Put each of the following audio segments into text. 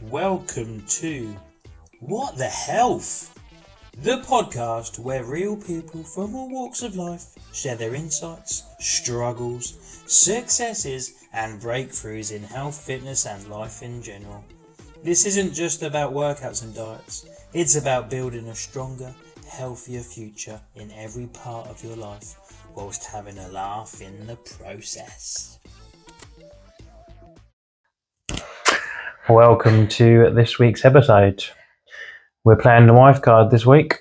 Welcome to What the Health? The podcast where real people from all walks of life share their insights, struggles, successes and breakthroughs in health, fitness and life in general. This isn't just about workouts and diets, it's about building a stronger, healthier future in every part of your life whilst having a laugh in the process. Welcome to this week's episode. We're playing the wife card this week.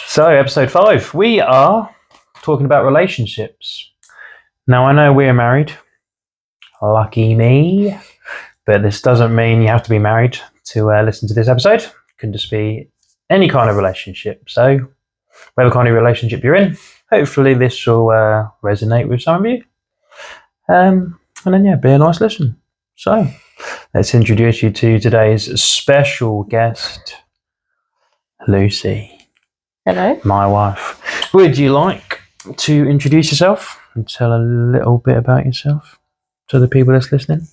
So, episode 5, we are talking about relationships. Now, I know we're married. Lucky me. But this doesn't mean you have to be married to listen to this episode. It can just be any kind of relationship. So, whatever kind of relationship you're in, hopefully this will resonate with some of you. And then, be a nice listen. So, let's introduce you to today's special guest, Lucy. Hello. My wife. Would you like to introduce yourself and tell a little bit about yourself to the people that's listening?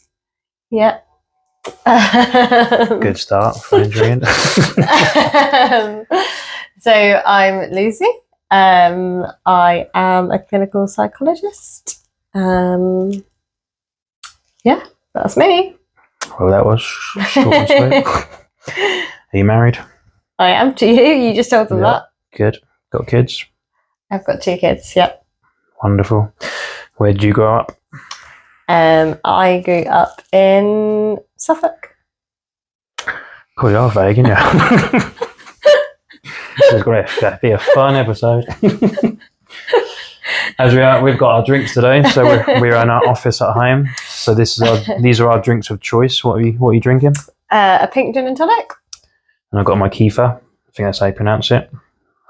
Yeah. Good start for Adrian. So I'm Lucy. I am a clinical psychologist. Yeah, that's me. Well, that was short and sweet. Are you married? I am to you. You just told them Yeah. that. Good. Got kids? I've got 2 kids. Yep. Wonderful. Where did you grow up? I grew up in Suffolk. Cool, you are vague, aren't you? This is going to be a fun episode. As we've got our drinks today, so we're in our office at home. So these are our drinks of choice. What are you drinking? A pink gin and tonic. And I've got my kefir. I think that's how you pronounce it.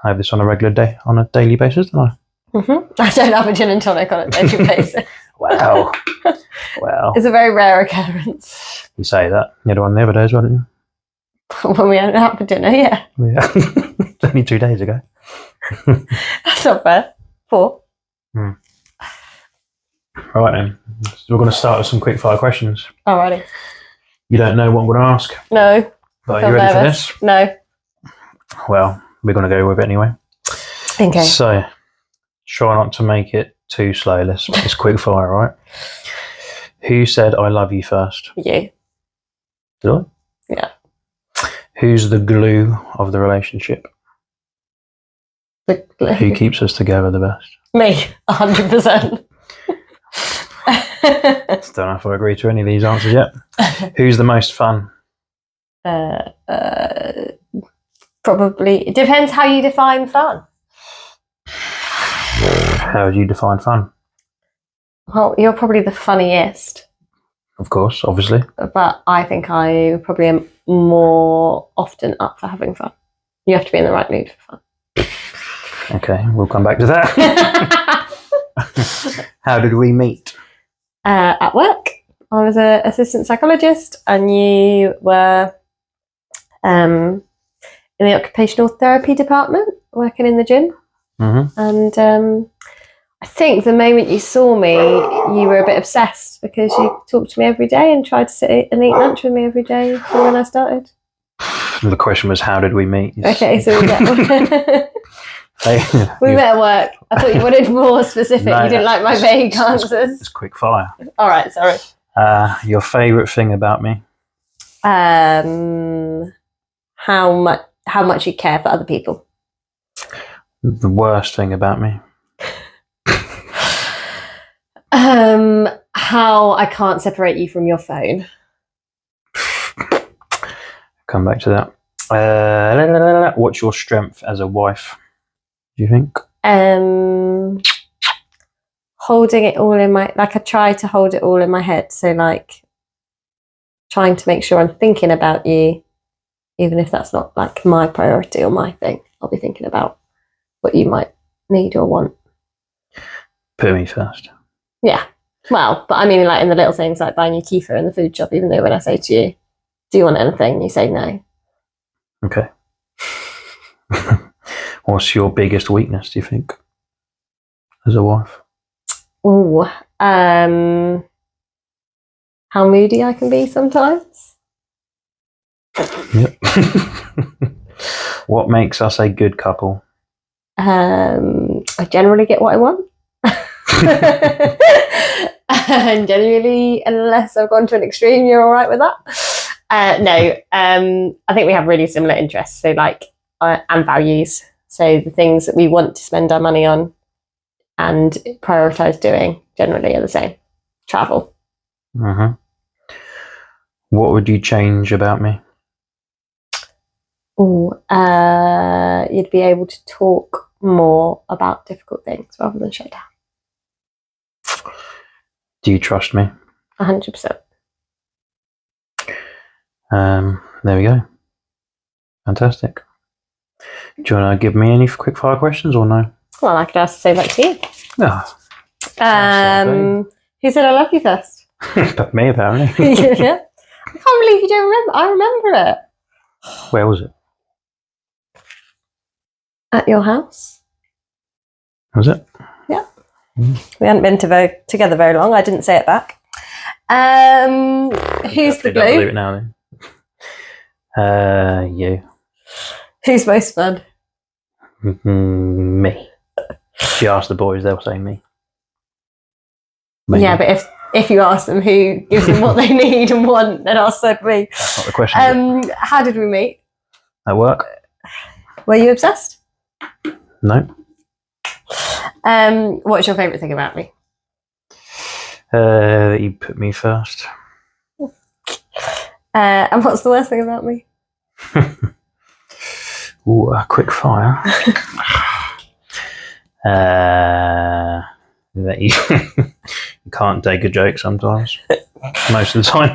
I have this on a daily basis, don't I? I don't have a gin and tonic on a daily basis. Wow. Wow. It's a very rare occurrence. You say that. You had one the other day as well, didn't When we had out for dinner, yeah. you? Yeah. It's only 2 days ago. That's not fair. 4. Right then. So we're going to start with some quick fire questions. Alrighty. You don't know what I'm going to ask, No. but are you ready for this? No. Well, we're going to go with it anyway. Okay. So, try not to make it too slow. Let's just quick fire, right? Who said I love you first? You. Did I? Yeah. Who's the glue of the relationship? Who keeps us together the best? Me, 100%. Don't know if I agree to any of these answers yet. Who's the most fun? Probably. It depends how you define fun. How would you define fun? Well, you're probably the funniest, Of course, obviously. but I think I probably am more often up for having fun. You have to be in the right mood for fun. Okay, we'll come back to that. How did we meet? At work, I was an assistant psychologist, and you were in the occupational therapy department, working in the gym. Mm-hmm. And I think the moment you saw me, you were a bit obsessed because you talked to me every day and tried to sit and eat lunch with me every day from when I started. The question was, how did we meet? Okay, so we met. We met at work. I thought you wanted more specific. No, you didn't like my vague answers. It's quick fire. All right, sorry. Your favourite thing about me? How much you care for other people. The worst thing about me? How I can't separate you from your phone. Come back to that. What's your strength as a wife, do you think? Holding it all in my, I try to hold it all in my head. So trying to make sure I'm thinking about you, even if that's not my priority or my thing. I'll be thinking about what you might need or want. Put me first. Yeah. Well, but I mean, in the little things like buying you kefir in the food shop, even though when I say to you, do you want anything? You say no. Okay. What's your biggest weakness, do you think, as a wife? Ooh, how moody I can be sometimes. Yep. What makes us a good couple? I generally get what I want. And generally, unless I've gone to an extreme, you're all right with that. No, I think we have really similar interests, so and values. So the things that we want to spend our money on and prioritize doing generally are the same. Travel. Mm-hmm. What would you change about me? You'd be able to talk more about difficult things rather than shut down. Do you trust me? 100%. There we go. Fantastic. Do you want to give me any quick fire questions or no? Well, I could ask the same back to you. No. Who said I love you first? But me, apparently. Yeah. I can't believe you don't remember. I remember it. Where was it? At your house. Was it? Yeah. Mm. We hadn't been together very long. I didn't say it back. Who's the Don't believe glue? it now, then. You. Who's most fun? Me. If you ask the boys, they'll say me. Maybe. Yeah, but if you ask them who gives them what they need and want, then I'll say me. That's not the question. How did we meet? At work? Were you obsessed? No. What's your favourite thing about me? That you put me first. And what's the worst thing about me? Ooh, a quick fire. That you can't take a joke sometimes. Most of the time.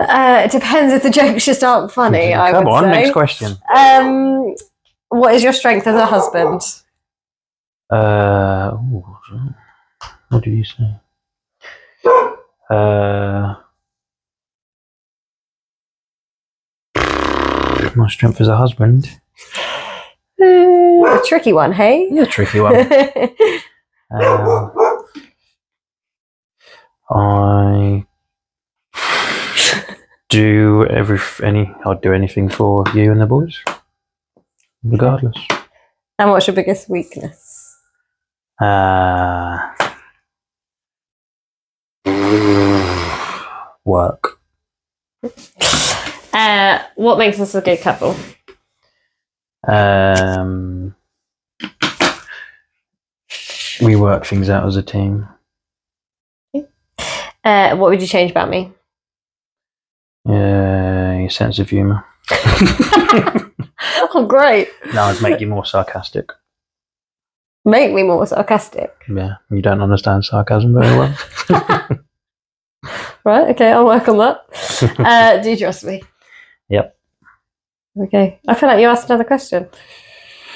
It depends if the jokes just aren't funny. Come on, say. next question. What is your strength as a husband? What did you say? My strength as a husband. A tricky one, hey? Yeah, a tricky one. I do I'd do anything for you and the boys, regardless. And what's your biggest weakness? Work. What makes us a good couple? We work things out as a team. What would you change about me? Your sense of humour. Oh, great. Now I'd make you more sarcastic. Make me more sarcastic. Yeah, you don't understand sarcasm very well. Right, okay, I'll work on that. Do you trust me? Yep. Okay. I feel like you asked another question.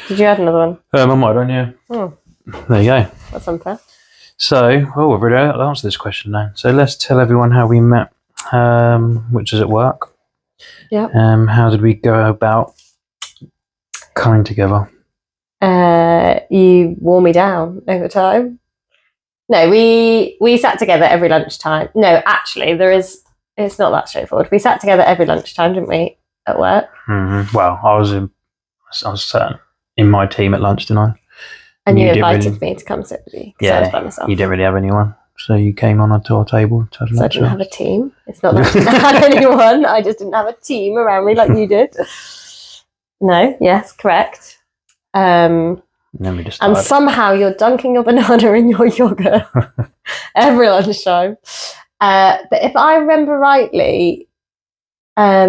Did you add another one? I might on you. Oh, There you go. that's unfair. So, we've already answered this question now. So let's tell everyone how we met, which is at work. Yep. How did we go about coming together? You wore me down over time. No, we sat together every lunchtime. No, actually, it's not that straightforward. We sat together every lunchtime, didn't we, at work? Mm-hmm. Well, I was sat in my team at lunch, didn't I? And you didn't invited me to come sit with you. 'Cause I was by myself. You didn't really have anyone, so you came on to our table. To have So I lunch didn't with have a us. team. It's not that I didn't have anyone. I just didn't have a team around me like you did. No, yes, correct. And then we just And started. somehow you're dunking your banana in your yogurt every lunchtime. But if I remember rightly, I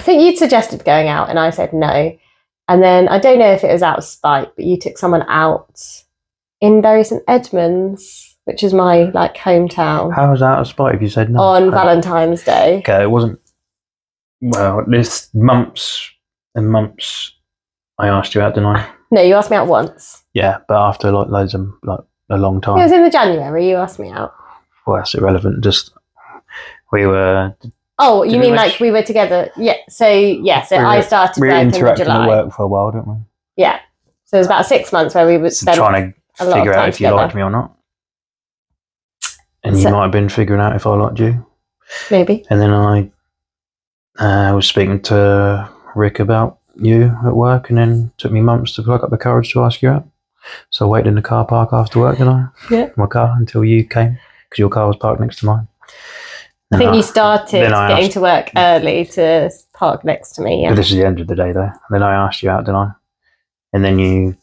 think you'd suggested going out and I said no. And then I don't know if it was out of spite, but you took someone out in Bury St Edmunds, which is my hometown, How was that out of spite if you said no? on Valentine's Day. Okay, it wasn't. Well, there's months and months I asked you out, didn't I? No, you asked me out once. Yeah, but after loads of a long time. It was in the January you asked me out. Well, that's irrelevant. Just we were. Oh, Did you we mean like- we were together? Yeah. So I started We were work in interacting July. at work for a while, didn't we? Yeah. So it was about 6 months where we would spend Trying a to lot figure of time out if you together. liked me or not. and you So- might have been figuring out if I liked you. Maybe. And then I was speaking to Rick about you at work, and then it took me months to pluck up the courage to ask you out. So I waited in the car park after work, didn't I? Yeah. My car until you came, because your car was parked next to mine. I think you started then I getting asked- to work early to park next to me. But Yeah. this is the end of the day, though. Then I asked you out, didn't I? And then you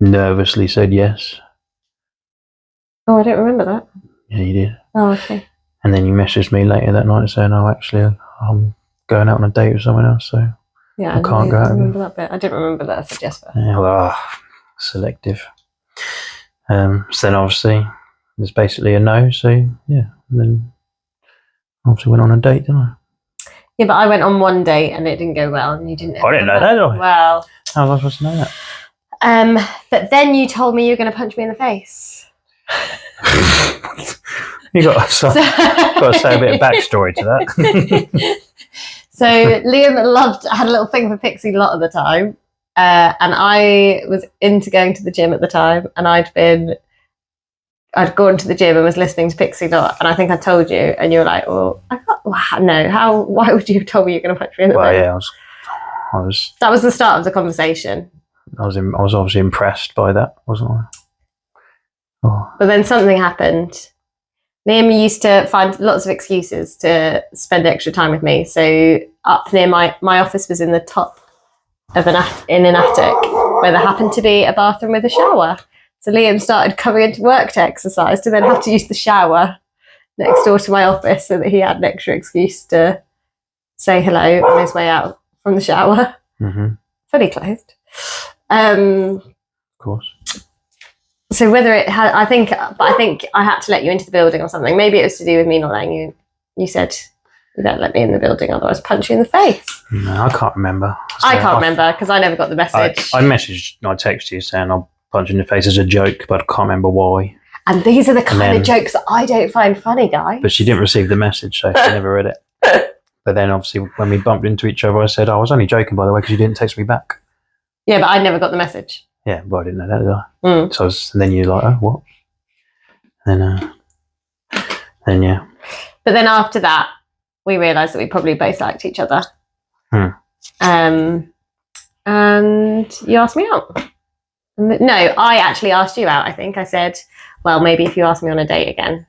nervously said yes. Oh, I don't remember that. Yeah, you did. Oh, okay. And then you messaged me later that night saying, "Oh, actually, I'm going out on a date with someone else." So Yeah, I can't go out with you. remember that bit. I didn't remember that I said yes for. yeah, well, selective. So then obviously there's basically a no. So yeah, and then obviously went on a date, didn't I? Yeah, but I went on one date and it didn't go well, and you didn't. I didn't know that, did I? Well, How was I supposed to know that? but then you told me you were going to punch me in the face. You got to say a bit of backstory to that. So Liam had a little thing for Pixie a lot of the time, and I was into going to the gym at the time, and I'd gone to the gym and was listening to Pixie a lot, and I think I told you, and you were like, "Well, I can't. Wow, no, why would you have told me you're going to punch me in the Well, face?" yeah, I was That was the start of the conversation. I was obviously impressed by that, wasn't I? Oh, But then something happened. Liam used to find lots of excuses to spend extra time with me. So up near my office was in the top of an attic where there happened to be a bathroom with a shower. So Liam started coming into work to exercise to then have to use the shower next door to my office so that he had an extra excuse to say hello on his way out from the shower. mm-hmm. Fully clothed. Of course. So whether it had, I think I had to let you into the building or something. Maybe it was to do with me not letting you. You said you don't let me in the building, otherwise punch you in the face. No, I can't remember. I can't remember because I never got the message. I texted you saying I'll punch you in the face as a joke, but I can't remember why. And these are the kind then- of jokes that I don't find funny, guys. But she didn't receive the message, so she never read it. But then obviously when we bumped into each other, I said, "I was only joking, by the way, because you didn't text me back." Yeah, but I never got the message. Yeah, but I didn't know that, did I? Mm. So and then you're like, "Oh, what?" Then yeah. But then after that, we realised that we probably both liked each other. And you asked me out. No, I actually asked you out. I think I said, well, maybe if you ask me on a date again.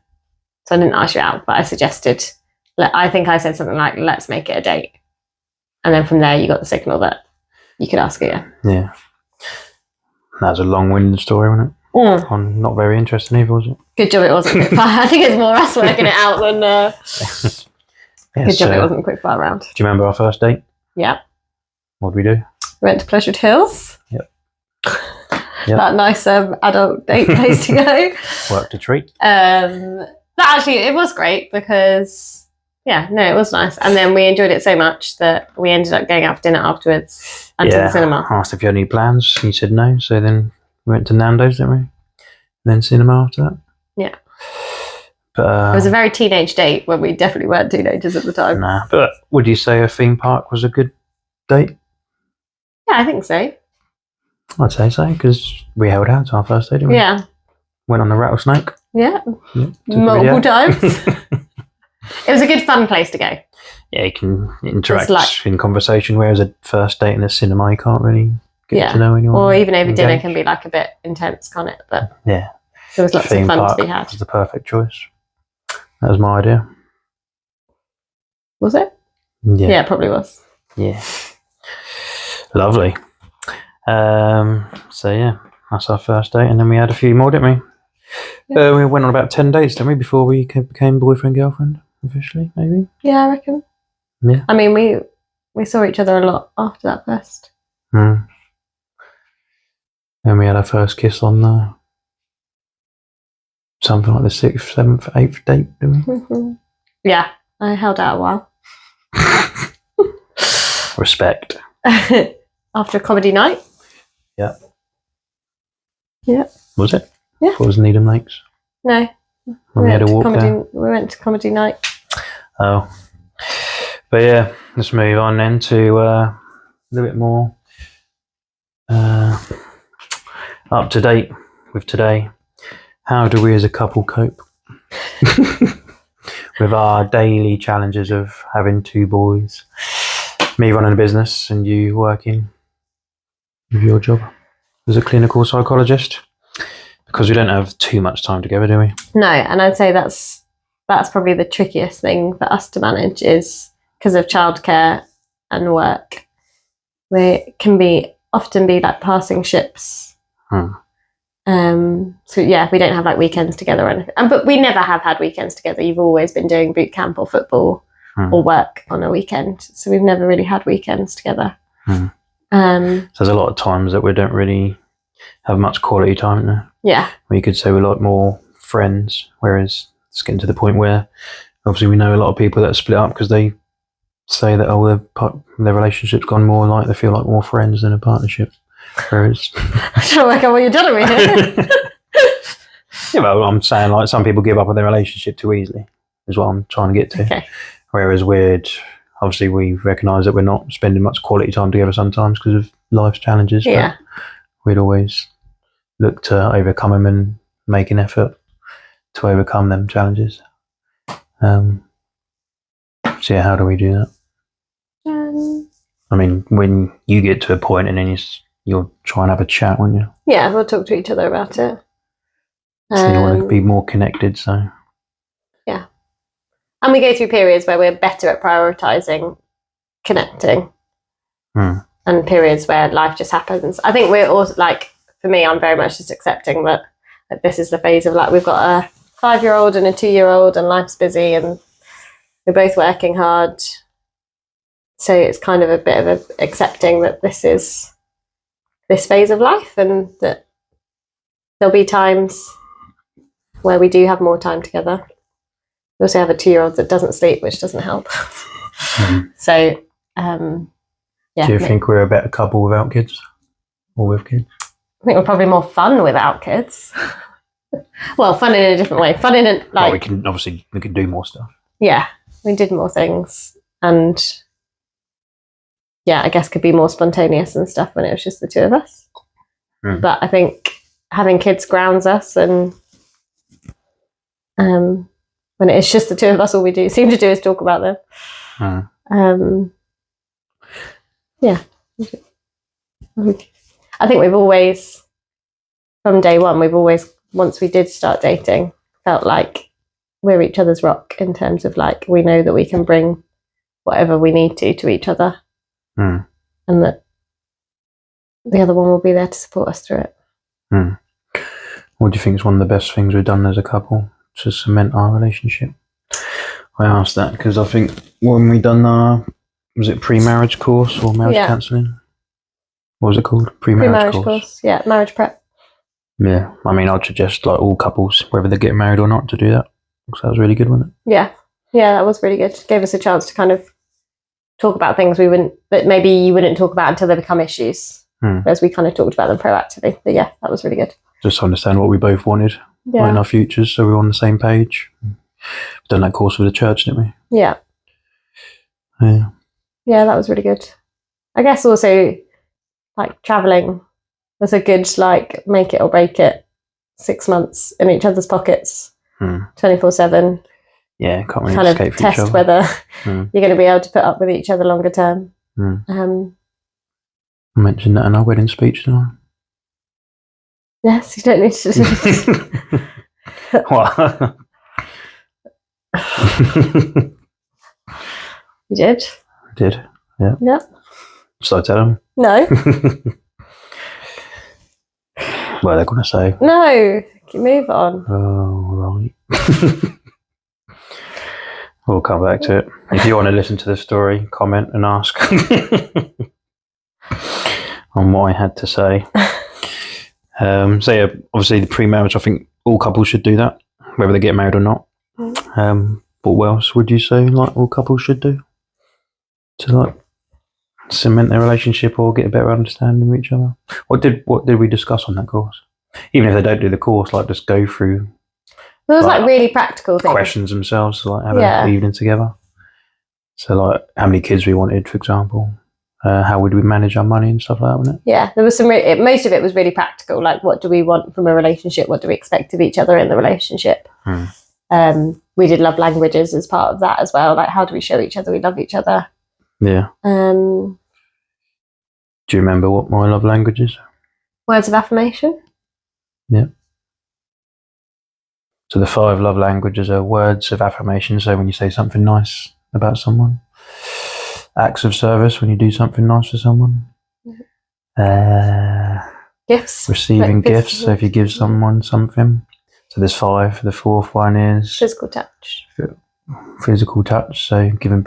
So I didn't ask you out, but I suggested, I think I said something like, let's make it a date. And then from there, you got the signal that you could ask again. Yeah. That was a long-winded story, wasn't it? Mm. I'm not very interesting either, was it? Good job it wasn't quick fire. I think it's more us working it out than Yeah, good job so, it wasn't quick fire round. do you remember our first date? Yeah. What did we do? We went to Pleasured Hills. Yep. That nice adult date place to go. Worked a treat. That actually, it was great because, yeah, no, it was nice. And then we enjoyed it so much that we ended up going out for dinner afterwards and to the cinema. I asked if you had any plans. You said no. So then we went to Nando's, didn't we? And then cinema after that. Yeah. But It was a very teenage date when we definitely weren't teenagers at the time. nah. But would you say a theme park was a good date? Yeah, I think so. I'd say so, because we held hands on our first date, didn't we? Yeah. Went on the rattlesnake. Yeah. Yeah, took a Multiple video. times. It was a good fun place to go. Yeah, you can interact like- in conversation, whereas a first date in a cinema, you can't really get Yeah. to know anyone. Or even over dinner engage. can be like a bit intense, can't it? But Yeah. there was lots of Theme fun park to be had. was the perfect choice. That was my idea. Was it? Yeah. Yeah, it probably was. Yeah. Lovely. So yeah, that's our first date, and then we had a few more, didn't we? We went on about 10 dates, didn't we, before we became boyfriend girlfriend officially? Maybe. Yeah, I reckon. Yeah. I mean, we saw each other a lot after that first. And we had our first kiss on the something like the 6th, 7th, 8th date, didn't we? Yeah, I held out a while. Respect. After a comedy night. Was it? Yeah. It was Needham Lakes. No. When we had a walk there. We went to comedy night. Oh. But yeah, let's move on then to a little bit more up to date with today. How do we as a couple cope with our daily challenges of having 2 boys, me running a business and you working with your job as a clinical psychologist? Because we don't have too much time together, do we? No, and I'd say that's probably the trickiest thing for us to manage, is because of childcare and work. We can often be like passing ships. So yeah, we don't have like weekends together or anything. But we never have had weekends together. You've always been doing boot camp or football or work on a weekend. So we've never really had weekends together. So there's a lot of times that we don't really have much quality time, isn't there? Yeah. We could say we're like more friends, whereas it's getting to the point where obviously we know a lot of people that are split up because they say that their relationship's gone more like they feel like more friends than a partnership. Whereas I don't work out what you're telling me here. yeah, well, I'm saying like some people give up on their relationship too easily, is what I'm trying to get to. Okay. Whereas obviously we recognise that we're not spending much quality time together sometimes because of life's challenges. Yeah. But we'd always look to overcome them and make an effort to overcome them challenges. So yeah, how do we do that? I mean, when you get to a point and then you'll try and have a chat, won't you? Yeah, we'll talk to each other about it. So you want to be more connected, so... Yeah. And we go through periods where we're better at prioritising connecting and periods where life just happens. I think we're also, like, for me, I'm very much just accepting that this is the phase of, like, we've got a 5-year-old and a 2-year-old and life's busy and we're both working hard. So it's kind of a bit of accepting that this is this phase of life and that there'll be times where we do have more time together. We also have a 2-year-old that doesn't sleep, which doesn't help. So, yeah. Do you think we're a better couple without kids or with kids? I think we're probably more fun without kids. Well, fun in a different way. Fun in a, like... Well, we can do more stuff. Yeah, we did more things and... yeah, I guess could be more spontaneous and stuff when it was just the 2 of us. But I think having kids grounds us, and when it's just the 2 of us, all we seem to do is talk about them. Yeah. I think we've always, from day one, once we did start dating, felt like we're each other's rock in terms of like, we know that we can bring whatever we need to each other. And that the other one will be there to support us through it. What do you think is one of the best things we've done as a couple to cement our relationship? I asked that because I think when we done was it pre-marriage course or marriage counselling? What was it called? Pre-marriage course. Yeah, marriage prep. Yeah, I mean, I'd suggest like all couples, whether they're getting married or not, to do that. Because that was really good, wasn't it? Yeah, that was really good. Gave us a chance to kind of talk about things that maybe you wouldn't talk about until they become issues. Whereas we kind of talked about them proactively. But yeah, that was really good. Just understand what we both wanted in our futures, so we're on the same page. We've done that course with the church, didn't we? Yeah. Yeah, that was really good. I guess also, like, travelling was a good, like, make it or break it 6 months in each other's pockets, 24/7. Yeah, can't really kind escape of from each test other. whether you're going to be able to put up with each other longer term. I mentioned that in our wedding speech, didn't I? Yes, you don't need to do What? You did? I did, yeah. Yep. So I tell them? No. What are they going to say? No. Move on. Oh, right. We'll come back to it. If you want to listen to the story, comment and ask on what I had to say. So yeah, obviously the pre-marriage, I think all couples should do that, whether they get married or not. But what else would you say like all couples should do to like cement their relationship or get a better understanding of each other? What did we discuss on that course? Even if they don't do the course, like just go through There was like really practical things. questions themselves to like have an evening together. So like how many kids we wanted, for example, how would we manage our money and stuff like that, wasn't it? Yeah, there was some. Most of it was really practical. Like, what do we want from a relationship? What do we expect of each other in the relationship? We did love languages as part of that as well. Like, how do we show each other we love each other? Yeah. Do you remember what my love language is? Words of affirmation. Yeah. So the 5 love languages are words of affirmation. So when you say something nice about someone, acts of service when you do something nice for someone, Gifts. receiving gifts. So if you give someone something, so there's 5. The 4th one is Physical touch. Physical touch. So giving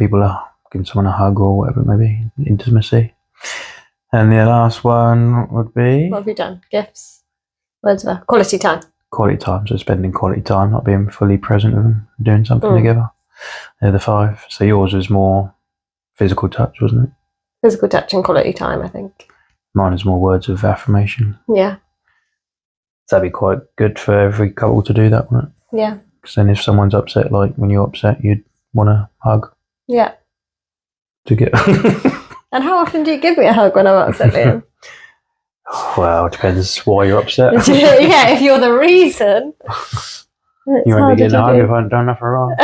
someone a hug or whatever it may be, intimacy. And the last one would be What have you done? Gifts. Words of quality time. Quality time. So spending quality time, not being fully present with them, doing something together. They're the 5. So yours was more physical touch, wasn't it? Physical touch and quality time, I think. Mine is more words of affirmation. Yeah. So that'd be quite good for every couple to do that, wouldn't it? Yeah. Because then if someone's upset, like when you're upset, you'd want a hug Yeah. to get... And how often do you give me a hug when I'm upset, Liam? Well, it depends why you're upset. Yeah, if you're the reason. You won't be getting a hug if I haven't done nothing wrong.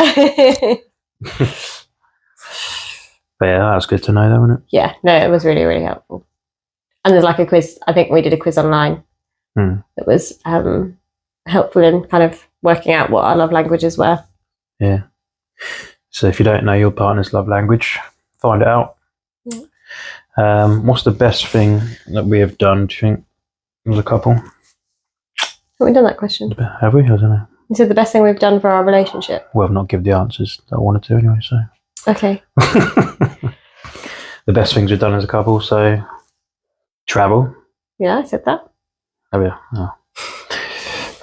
But yeah, that's good to know though, isn't it? Yeah, no, it was really, really helpful. And there's like a quiz. I think we did a quiz online that was helpful in kind of working out what our love languages were. Yeah. So if you don't know your partner's love language, find it out. Yeah. What's the best thing that we have done, do you think, as a couple? Have we done that question? Have we? I don't know. You said the best thing we've done for our relationship? Well, I've not given the answers that I wanted to anyway, so. Okay. The best things we've done as a couple, so travel. Yeah, I said that. Oh yeah.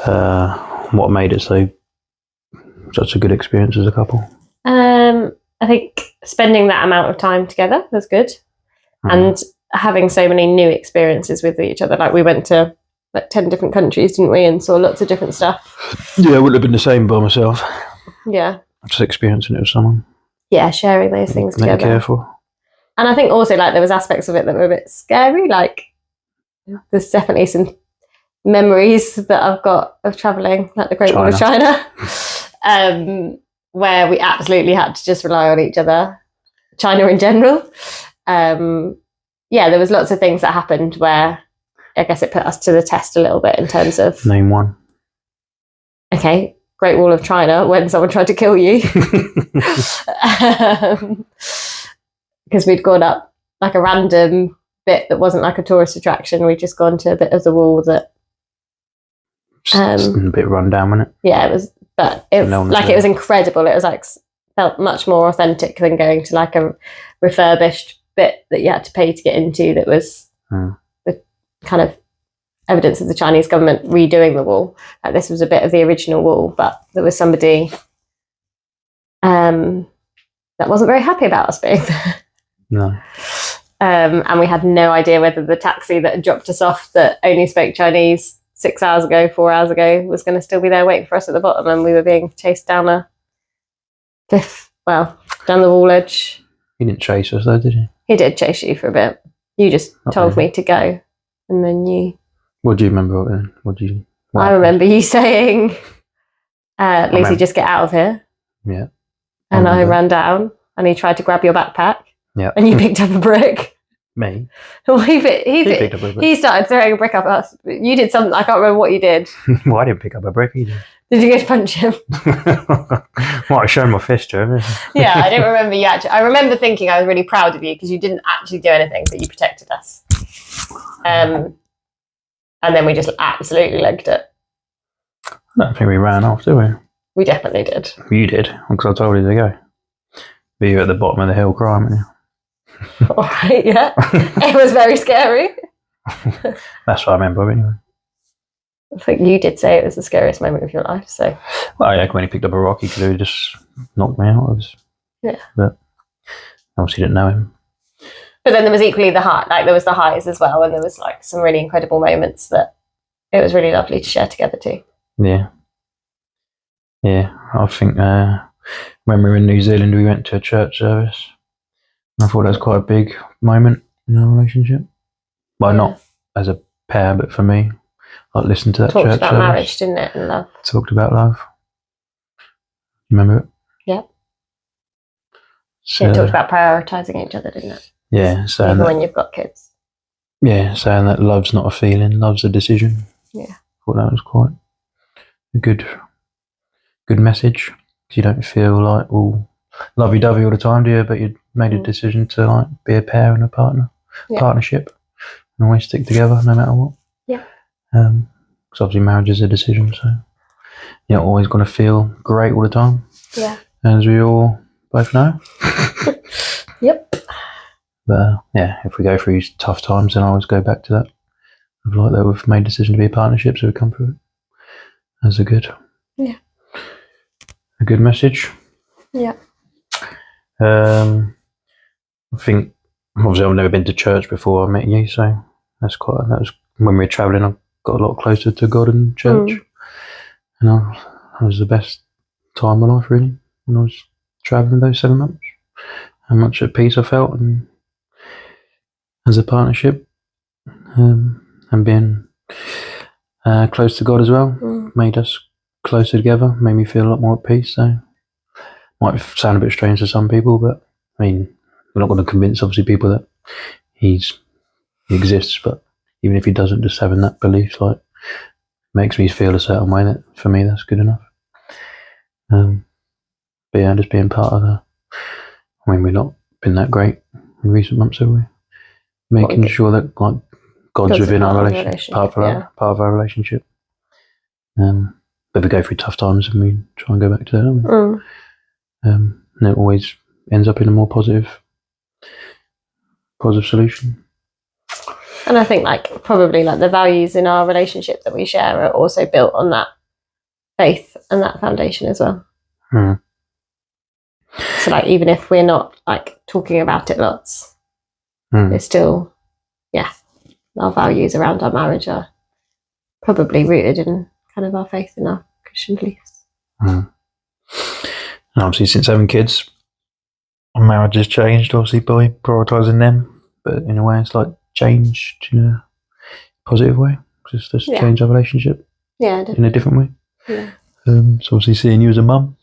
Oh. What made it such a good experience as a couple? I think spending that amount of time together was good, and having so many new experiences with each other. Like we went to like 10 different countries, didn't we, and saw lots of different stuff. Yeah, it wouldn't have been the same by myself. Yeah. Just experiencing it with someone. Yeah, sharing those things together. Careful. And I think also like there was aspects of it that were a bit scary. Like there's definitely some memories that I've got of travelling, like the Great Wall of China, where we absolutely had to just rely on each other. China in general. Yeah, there was lots of things that happened where I guess it put us to the test a little bit in terms of... Name one. Okay, Great Wall of China, when someone tried to kill you. Because we'd gone up like a random bit that wasn't like a tourist attraction. We'd just gone to a bit of the wall that... a bit run down, wasn't it? Yeah, it was... But it was incredible. It was like felt much more authentic than going to like a refurbished bit that you had to pay to get into that was the kind of evidence of the Chinese government redoing the wall. Like this was a bit of the original wall, but there was somebody that wasn't very happy about us being there. No. And we had no idea whether the taxi that had dropped us off that only spoke Chinese 4 hours ago was going to still be there waiting for us at the bottom, and we were being chased down a cliff, down the wall edge. He didn't chase us though, did he? He did chase you for a bit. You just told me to go, and then you... What do you remember? I remember you saying, Lucy, just get out of here. Yeah. And I ran down, and he tried to grab your backpack. Yeah. And you picked up a brick. Me? Well, he started throwing a brick up at us. You did something, I can't remember what you did. Well, I didn't pick up a brick either. Did you go to punch him? Well, I showed my fist to him. Yeah, I didn't remember you actually. I remember thinking I was really proud of you because you didn't actually do anything, but you protected us. And then we just absolutely legged it. I don't think we ran off, did we? We definitely did. You did, because I told you to go. But you were at the bottom of the hill crying, weren't you? All right, yeah. It was very scary. That's what I remember anyway. I think you did say it was the scariest moment of your life, so... Well, yeah, when he picked up a rock, he could have just knocked me out. Yeah. But obviously didn't know him. But then there was equally the high, like there was the highs as well, and there was like some really incredible moments that it was really lovely to share together too. Yeah. Yeah, I think when we were in New Zealand, we went to a church service. I thought that was quite a big moment. in our relationship. Well, Yeah. not as a pair, but for me, like listen to that Talked church about service. marriage, didn't it, and love? Talked about love. Remember it? Yep. So, It talked about prioritising each other, didn't it? yeah, saying Even that, when you've got kids. yeah, saying that love's not a feeling, love's a decision. Yeah. Thought that was quite a good message. 'Cause you don't feel like all lovey-dovey all the time, do you? But you made a decision to like be a pair and a partnership, and always stick together no matter what. Yeah. Because obviously marriage is a decision, so you're not always going to feel great all the time. Yeah. As we all both know. Yep. But yeah, if we go through tough times, then I always go back to that. Of like that we've made a decision to be a partnership, so we come through it. That's a good message. Yeah. I think obviously I've never been to church before I met you, so that was when we were travelling. I got a lot closer to God and church, and it was the best time of my life really when I was travelling those 7 months. How much at peace I felt, and as a partnership, and being close to God as well, made us closer together, made me feel a lot more at peace. So, might sound a bit strange to some people, but I mean, we're not going to convince obviously people that he exists, but even if he doesn't, just having that belief like makes me feel a certain way. That for me, that's good enough. But yeah, just being part of I mean, we've not been that great in recent months, have we? Making sure that like God's within our relationship, part of our relationship. But we go through tough times and we try and go back to that, don't we? And it always ends up in a more positive solution. And I think like probably like the values in our relationship that we share are also built on that faith and that foundation as well. So like even if we're not like talking about it lots, it's still, our values around our marriage are probably rooted in kind of our faith and our Christian beliefs. And obviously since having kids, our marriage has changed obviously by prioritising them, but in a way it's like changed in a positive way. Just change our relationship in a different way. Yeah. So obviously seeing you as a mum,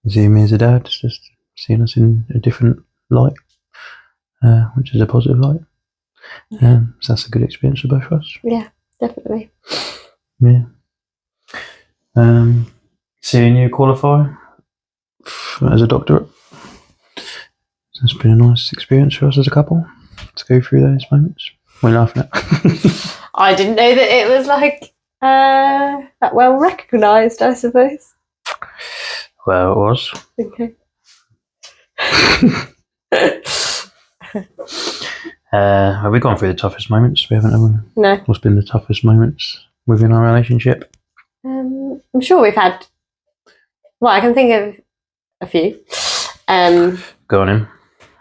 seeing me as a dad, it's just seeing us in a different light, which is a positive light. So that's a good experience for both of us. Yeah, definitely. Yeah. Seeing you qualify as a doctorate. So it's been a nice experience for us as a couple to go through those moments. We're laughing at. I didn't know that it was like that well recognised, I suppose. Well, it was. Okay. Have we gone through the toughest moments? We haven't, have we? No. What's been the toughest moments within our relationship? I'm sure we've had. Well, I can think of a few. Go on in.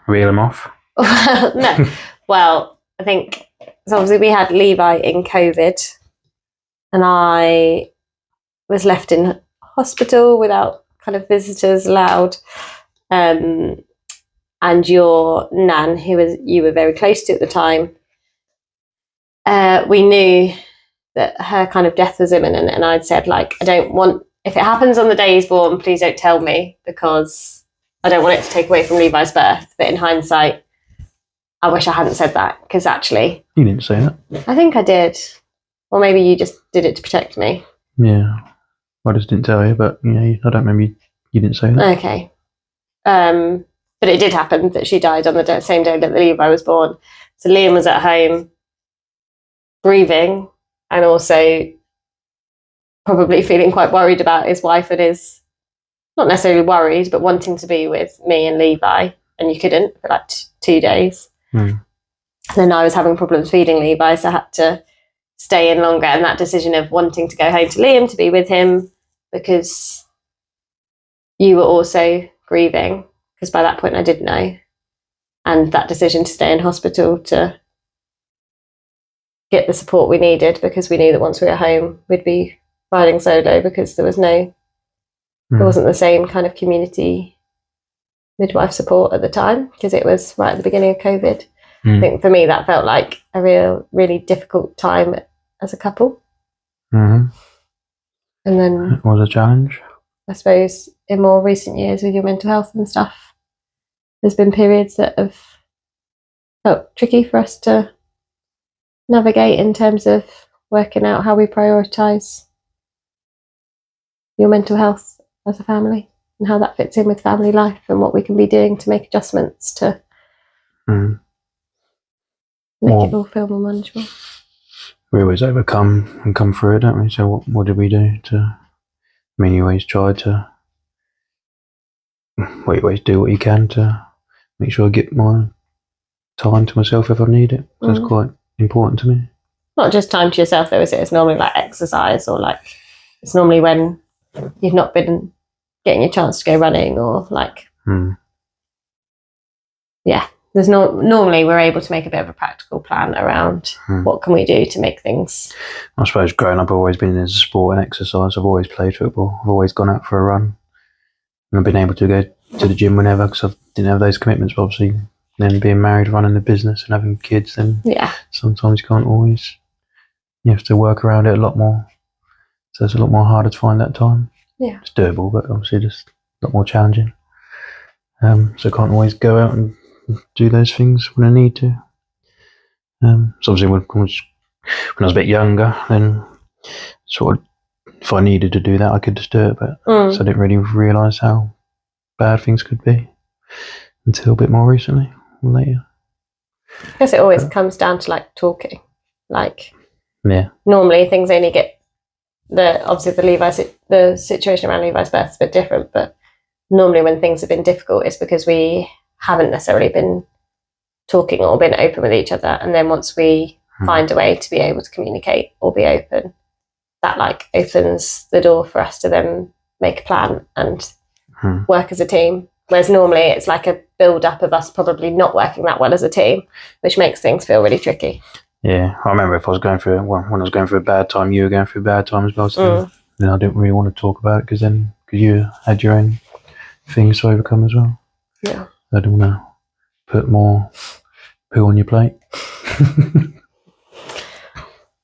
Reel them off. No. Well, I think so. Obviously, we had Levi in COVID, and I was left in hospital without kind of visitors allowed. And your nan, you were very close to at the time, we knew that her kind of death was imminent, and I'd said like, I don't want, if it happens on the day he's born, please don't tell me, because I don't want it to take away from Levi's birth. But in hindsight, I wish I hadn't said that, because actually, you didn't say that. I think I did, or maybe you just did it to protect me. Yeah, I just didn't tell you, but I don't remember you didn't say that. Okay. But it did happen that she died on the same day that Levi was born. So Liam was at home grieving, and also probably feeling quite worried about his wife and his, not necessarily worried, but wanting to be with me and Levi, and you couldn't for like 2 days. And then I was having problems feeding Levi, so I had to stay in longer, and that decision of wanting to go home to Liam to be with him because you were also grieving, because by that point I did know, and that decision to stay in hospital to get the support we needed, because we knew that once we were home we'd be riding solo, because there wasn't the same kind of community midwife support at the time, because it was right at the beginning of COVID. I think for me that felt like a really difficult time as a couple. Mm-hmm. And then It was a challenge. I suppose in more recent years with your mental health and stuff, there's been periods that have felt tricky for us to navigate in terms of working out how we prioritise your mental health as a family and how that fits in with family life and what we can be doing to make adjustments to make it all feel more manageable. We always overcome and come through it, don't we? So what did we do you always try to, well, you always do what you can to make sure I get my time to myself if I need it. So it's quite important to me. Not just time to yourself though, is it? It's normally like exercise, or like it's normally when you've not been getting a chance to go running, or like there's normally we're able to make a bit of a practical plan around what can we do to make things. I suppose growing up I've always been into sport and exercise. I've always played football. I've always gone out for a run, and I've been able to go to the gym whenever because I didn't have those commitments. But obviously then being married, running the business and having kids, then sometimes you can't always, you have to work around it a lot more, so it's a lot more harder to find that time. It's doable, but obviously just a lot more challenging. So I can't always go out and do those things when I need to. So obviously when I was a bit younger, then sort of if I needed to do that, I could just do it. But so I didn't really realise how bad things could be until a bit more recently, or later. I guess it always comes down to like talking. Like normally things only get the situation around Levi's birth is a bit different, but normally when things have been difficult, it's because we haven't necessarily been talking or been open with each other. And then once we find a way to be able to communicate or be open, that like opens the door for us to then make a plan and work as a team. Whereas normally it's like a build up of us probably not working that well as a team, which makes things feel really tricky. Yeah, I remember when I was going through a bad time, you were going through a bad time as well. So then I didn't really want to talk about it because you had your own things to overcome as well. Yeah. I don't want to put more poo on your plate.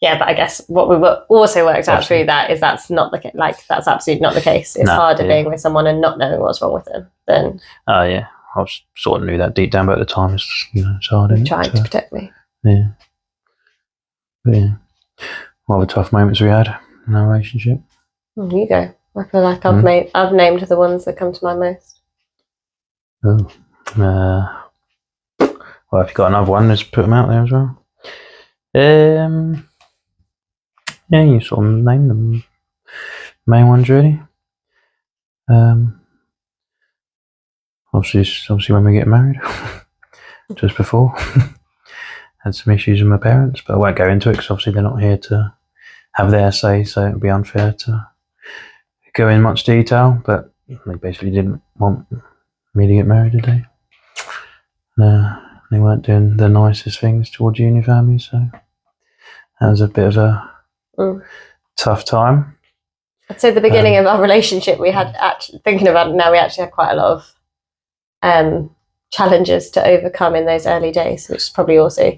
Yeah, but I guess what we also worked out through that is that's not that's absolutely not the case. It's harder being with someone and not knowing what's wrong with them than. Oh yeah, I sort of knew that deep down, but at the time it's hard. Trying to protect me. Yeah. But yeah, what other tough moments we had in our relationship? You go. I feel like I've named the ones that come to mind most. Oh, well, if you've got another one, let's put them out there as well. Yeah, you sort of named the main ones really. Obviously when we get married, just before, had some issues with my parents, but I won't go into it because obviously they're not here to have their say, so it would be unfair to go in much detail, but they basically didn't want me to get married today. They weren't doing the nicest things towards you and your family, so that was a bit of a tough time. I'd say the beginning of our relationship, we had actually, thinking about it now, we actually had quite a lot of challenges to overcome in those early days, which is probably also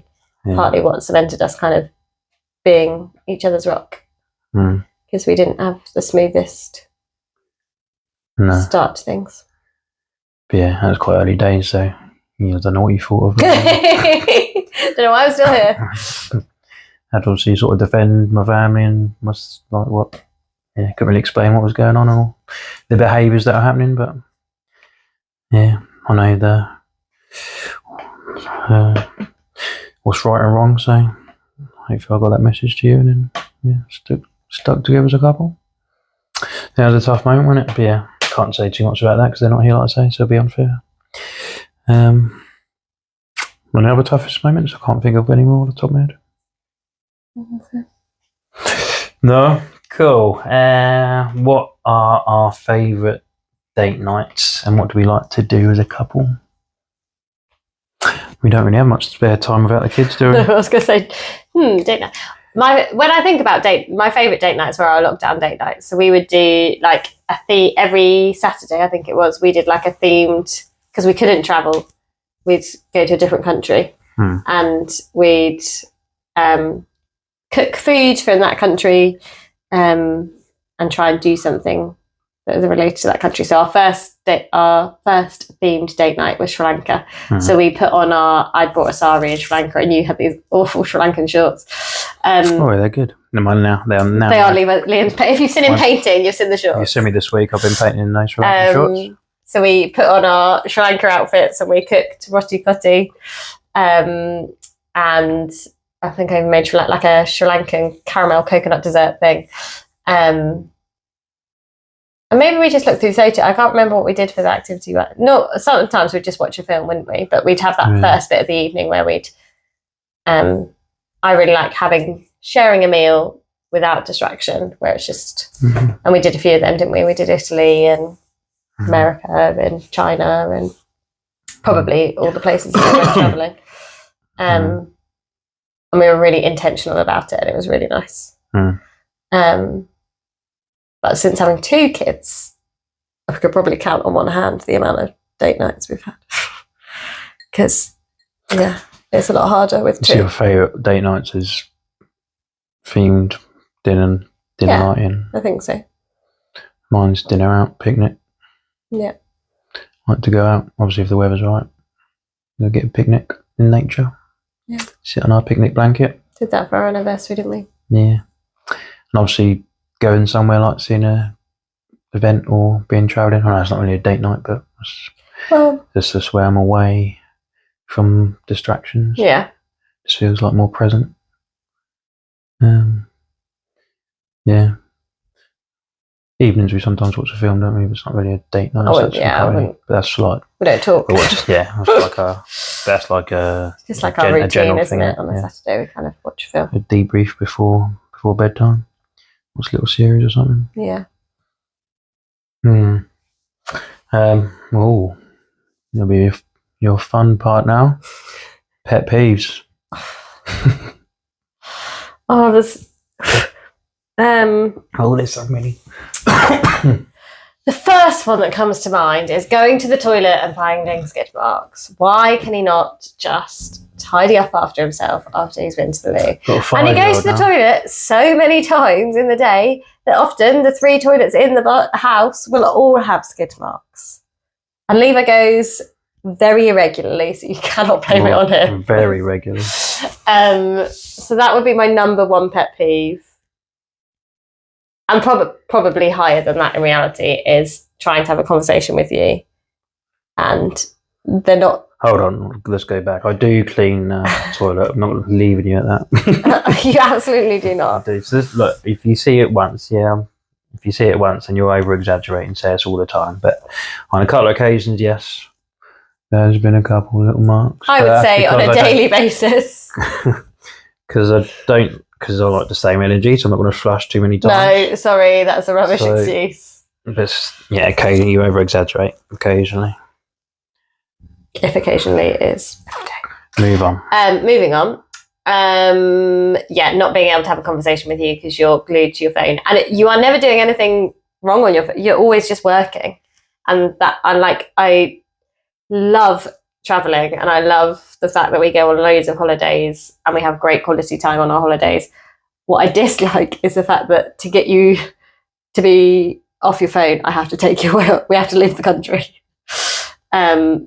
partly what cemented us kind of being each other's rock, because we didn't have the smoothest start to things. But yeah, that was quite early days, so I don't know what you thought of me. Don't know why I'm still here. Had to obviously sort of defend my family and couldn't really explain what was going on or the behaviours that are happening, but yeah, I know what's right and wrong, so hopefully I got that message to you, and then stuck together as a couple. That was a tough moment, wasn't it? But yeah, can't say too much about that because they're not here, like I say, so it'll be unfair. One of the other toughest moments, I can't think of any more off the top of my head. No? Cool. What are our favourite date nights and what do we like to do as a couple? We don't really have much spare time without the kids, do we? I was going to say, date night. When I think about my favourite date nights were our lockdown date nights. So we would do like every Saturday, I think it was, we did like a themed, because we couldn't travel, we'd go to a different country. and we'd cook food from that country and try and do something that was related to that country. So our first themed date night was Sri Lanka. So we put on I'd bought a sari in Sri Lanka, and you had these awful Sri Lankan shorts. They're good. They're now. They are Liam's. If you've seen him painting, you've seen the shorts. You seen me this week. I've been painting in nice Sri Lankan shorts. So we put on our Sri Lanka outfits and we cooked roti kotti, and I think I made like a Sri Lankan caramel coconut dessert thing. And maybe we just looked through Soto. I can't remember what we did for the activity. But no, sometimes we'd just watch a film, wouldn't we? But we'd have that first bit of the evening where we'd. I really like sharing a meal without distraction, where it's just. And we did a few of them, didn't we? We did Italy and America and China and probably all the places that we went traveling. And we were really intentional about it, and it was really nice. But since having 2 kids, I could probably count on one hand the amount of date nights we've had. Because, it's a lot harder with 2. So your favourite date nights is themed dinner night in? I think so. Mine's dinner out, picnic. Yeah. I like to go out, obviously if the weather's right. Go get a picnic in nature. Yeah. Sit on our picnic blanket. Did that for our anniversary, didn't we? Yeah. And obviously going somewhere like seeing a event or being travelling. I know it's not really a date night, but it's just where I'm away from distractions. Yeah. Just feels like more present. Yeah. Evenings we sometimes watch a film, don't we? But it's not really a date night. But that's like we don't talk. That's like a just like our routine, isn't it? On a Saturday, we kind of watch a film. A debrief before bedtime. Watch a little series or something. Yeah. It'll be your fun part now. Pet peeves. There's there's so many. The first one that comes to mind is going to the toilet and finding skid marks. Why can he not just tidy up after himself after he's been to the loo? And he goes to the toilet so many times in the day that often the 3 toilets in the house will all have skid marks. And Levi goes very irregularly, so you cannot blame it on him. Very regularly. So that would be my number 1 pet peeve. And probably higher than that in reality is trying to have a conversation with you. And they're not... Hold on, let's go back. I do clean the toilet. I'm not leaving you at that. You absolutely do not. I do. So look, if you see it once, if you see it once and you're over-exaggerating, say it's all the time. But on a couple of occasions, yes, there's been a couple little marks. I would say on a daily basis. Because I like the same energy, so I'm not going to flush too many times. No, sorry, that's a rubbish excuse. But occasionally you over-exaggerate. Occasionally. If occasionally it is. Move on. Moving on. Not being able to have a conversation with you because you're glued to your phone. And you are never doing anything wrong on your phone. You're always just working. And I love traveling, and I love the fact that we go on loads of holidays and we have great quality time on our holidays. What I dislike is the fact that to get you to be off your phone, I have to take you away. We have to leave the country. I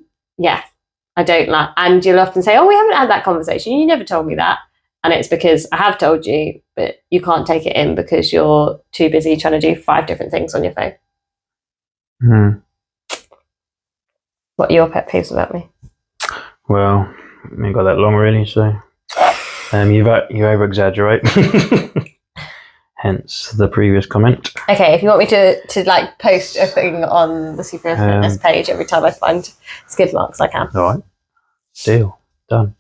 don't like, and you'll often say, we haven't had that conversation, you never told me that. And it's because I have told you, but you can't take it in because you're too busy trying to do 5 different things on your phone. What are your pet peeves about me? Well, I ain't got that long really, so you over-exaggerate. Hence the previous comment. Okay, if you want me to like post a thing on the Super Fitness page every time I find skid marks, I can. All right. Deal. Done.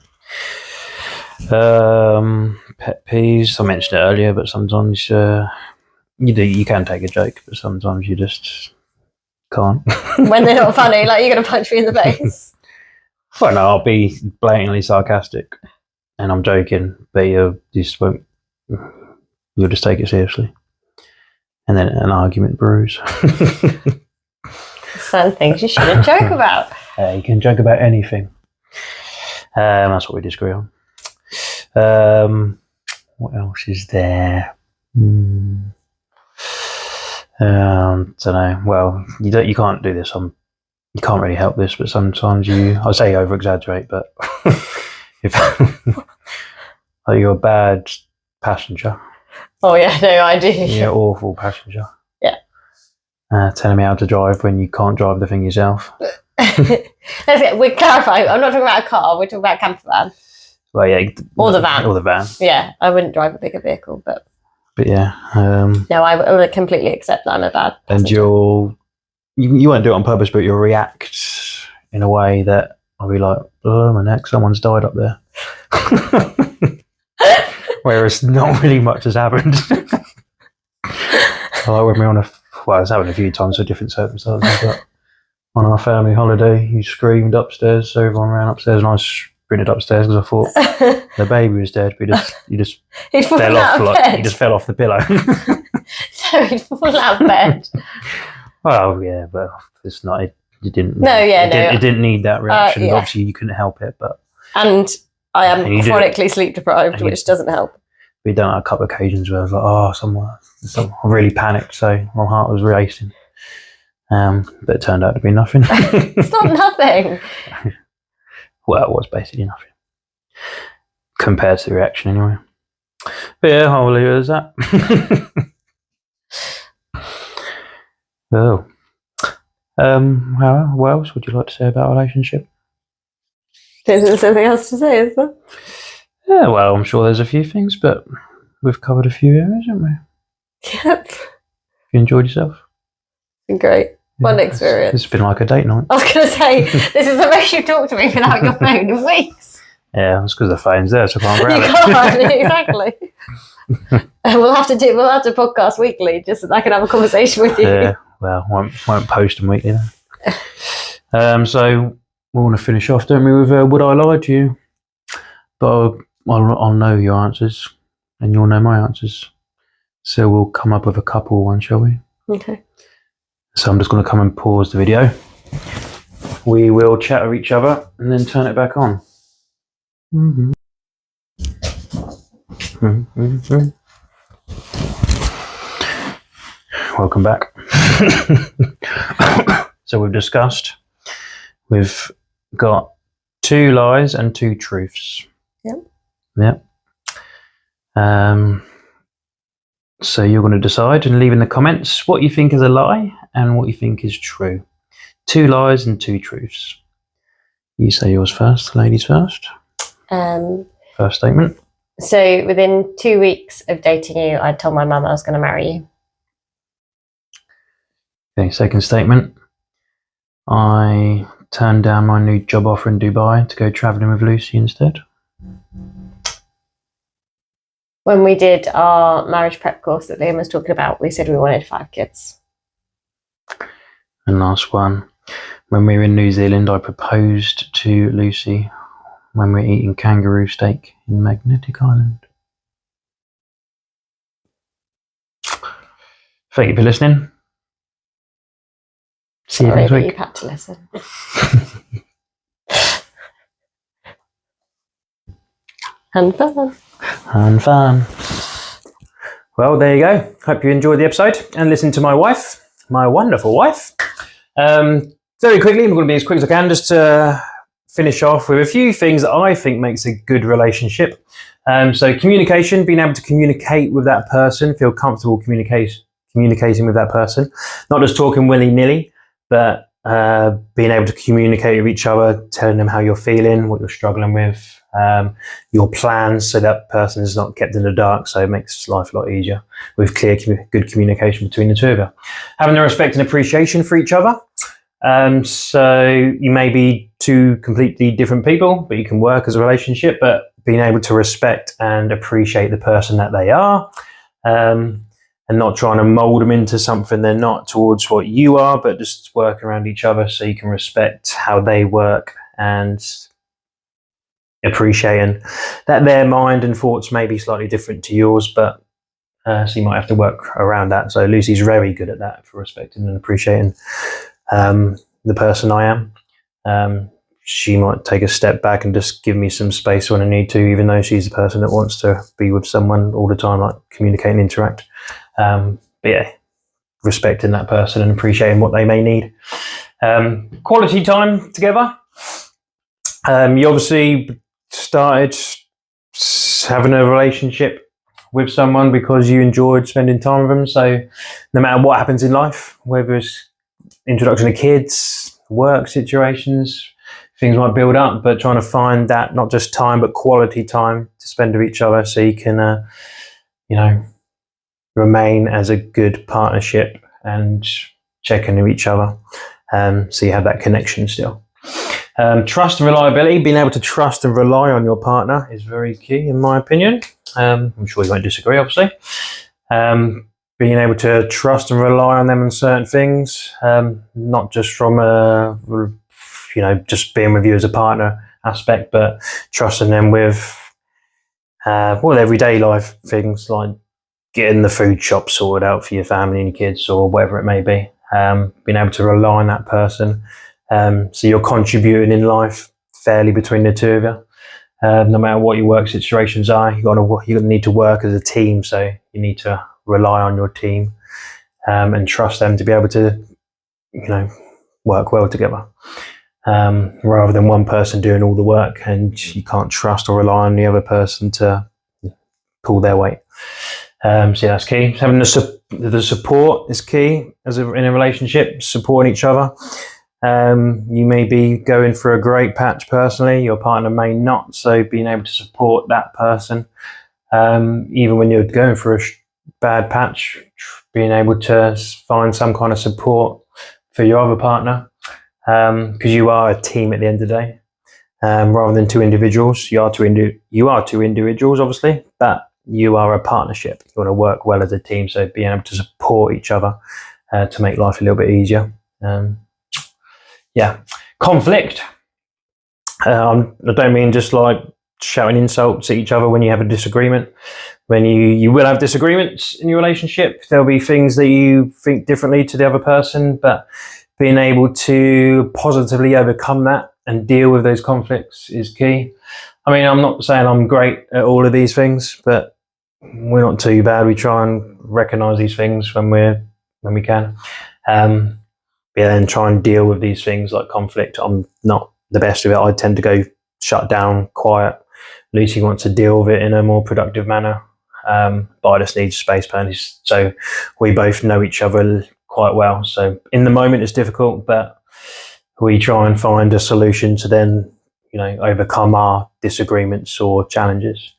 Pet peeves. I mentioned it earlier, but sometimes you can take a joke, but sometimes you just can't. When they're not funny, like you're going to punch me in the face. Well, no, I'll be blatantly sarcastic, and I'm joking, but you just won't. You'll just take it seriously, and then an argument brews. Certain things you shouldn't joke about. You can joke about anything. That's what we disagree on. What else is there? Don't know. Well, you can't do this. You can't really help this, but sometimes I say over exaggerate, but if like you're a bad passenger. Oh yeah, no, I do. You're an awful passenger. Yeah. Telling me how to drive when you can't drive the thing yourself. We clarify. I'm not talking about a car. We're talking about a camper van. Well, yeah. Or the van. Or the van. Yeah, I wouldn't drive a bigger vehicle, but yeah. no, I will completely accept that I'm a bad passenger. And you won't do it on purpose, but you'll react in a way that I'll be like, oh, my neck, someone's died up there. Whereas not really much has happened. Like when we're it's happened a few times for different circumstances, but on our family holiday, you screamed upstairs, so everyone ran upstairs, and I sprinted upstairs because I thought the baby was dead, but he just fell off, he just fell off the pillow. So he'd fall out of bed. Well, yeah, but it's not. It didn't. No, yeah, it didn't need that reaction. Yeah. Obviously, you couldn't help it, but. And I am chronically sleep deprived, which doesn't help. We've done it a couple of occasions where I was like, I really panicked, so my heart was racing. But it turned out to be nothing. It's not nothing. Well, it was basically nothing. Compared to the reaction, anyway. But yeah, I'll leave it as that. Oh. What else would you like to say about a relationship? There's something else to say, is there? Yeah, well, I'm sure there's a few things, but we've covered a few areas, haven't we? Yep. You enjoyed yourself? Been great. Fun experience. It's been like a date night. I was going to say, this is the most you've talked to me without your phone in weeks. Yeah, it's because the phone's there, so I can't grab You it. can't, exactly. We'll have to podcast weekly just so I can have a conversation with you. Yeah, well, won't post them weekly then. So we want to finish off, don't we, with Would I Lie to You? But I'll know your answers, and you'll know my answers. So we'll come up with a couple one, shall we? Okay. So I'm just going to come and pause the video. We will chat with each other and then turn it back on. Mm-hmm. Mm-hmm. Welcome back. So we've discussed. We've got 2 lies and 2 truths. Yep. So you're going to decide and leave in the comments what you think is a lie and what you think is true. 2 lies and 2 truths. You say yours first, ladies first. First statement. So within 2 weeks of dating you, I told my mum I was going to marry you. Okay, second statement. I turned down my new job offer in Dubai to go travelling with Lucy instead. When we did our marriage prep course that Liam was talking about, we said we wanted 5 kids. And last one. When we were in New Zealand, I proposed to Lucy when we were eating kangaroo steak in Magnetic Island. Thank you for listening. See you next week. You've had to listen. And fun. And fun. Well, there you go. Hope you enjoyed the episode and listened to my wife, my wonderful wife. Very quickly, I'm going to be as quick as I can just to finish off with a few things that I think makes a good relationship. So communication, being able to communicate with that person, feel comfortable communicating with that person, not just talking willy-nilly, but being able to communicate with each other, telling them how you're feeling, what you're struggling with, your plans, so that person is not kept in the dark, so it makes life a lot easier with clear, good communication between the two of you. Having the respect and appreciation for each other. So you may be 2 completely different people, but you can work as a relationship, but being able to respect and appreciate the person that they are, and not trying to mold them into something they're not towards what you are, but just work around each other so you can respect how they work and appreciating that their mind and thoughts may be slightly different to yours, but so you might have to work around that. So Lucy's very good at that, for respecting and appreciating the person I am. she might take a step back and just give me some space when I need to, even though she's the person that wants to be with someone all the time, like communicate and interact. But yeah, respecting that person and appreciating what they may need. Quality time together. You obviously started having a relationship with someone because you enjoyed spending time with them. So no matter what happens in life, whether it's introduction to kids, work situations, things might build up, but trying to find that not just time, but quality time to spend with each other so you can, remain as a good partnership and check in with each other. So you have that connection still. Trust and reliability, being able to trust and rely on your partner is very key in my opinion. I'm sure you won't disagree, obviously. Being able to trust and rely on them on certain things, not just from just being with you as a partner aspect, but trusting them with everyday life things like getting the food shop sorted out for your family and your kids or whatever it may be. Being able to rely on that person. So you're contributing in life fairly between the two of you. No matter what your work situations are, you're gonna need to work as a team. So you need to rely on your team and trust them to be able to, work well together. Rather than one person doing all the work and you can't trust or rely on the other person to pull their weight. So yeah, that's key. Having the support is key in a relationship, supporting each other. You may be going through a great patch personally, your partner may not, so being able to support that person, even when you're going through a bad patch, being able to find some kind of support for your other partner, because you are a team at the end of the day, rather than two individuals. You are two individuals, obviously, but you are a partnership. You want to work well as a team, so being able to support each other to make life a little bit easier. Conflict. I don't mean just like shouting insults at each other when you have a disagreement. When you will have disagreements in your relationship, there'll be things that you think differently to the other person, but being able to positively overcome that and deal with those conflicts is key. I mean, I'm not saying I'm great at all of these things, but we're not too bad. We try and recognise these things when we can. And try and deal with these things like conflict. I'm not the best of it. I tend to go shut down, quiet. Lucy wants to deal with it in a more productive manner. But I just need space, so we both know each other quite well. So in the moment it's difficult, but we try and find a solution to then, overcome our disagreements or challenges.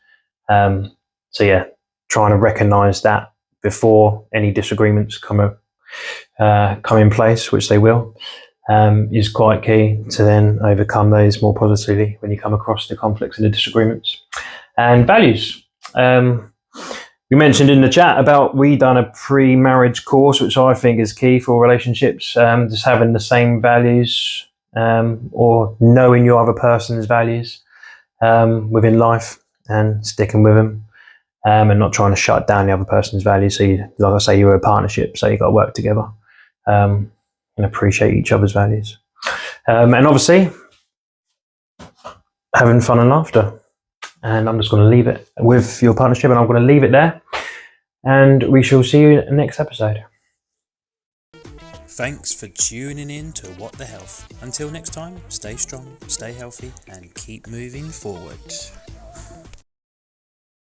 So yeah, trying to recognise that before any disagreements come in place, which they will, is quite key to then overcome those more positively when you come across the conflicts and the disagreements. And values. We mentioned in the chat about we done a pre-marriage course, which I think is key for relationships. Just having the same values or knowing your other person's values within life and sticking with them. And not trying to shut down the other person's values. So, like I say, you're a partnership, so you've got to work together and appreciate each other's values. And obviously, having fun and laughter. And I'm just going to leave it with your partnership, and I'm going to leave it there. And we shall see you in the next episode. Thanks for tuning in to What the Health. Until next time, stay strong, stay healthy, and keep moving forward.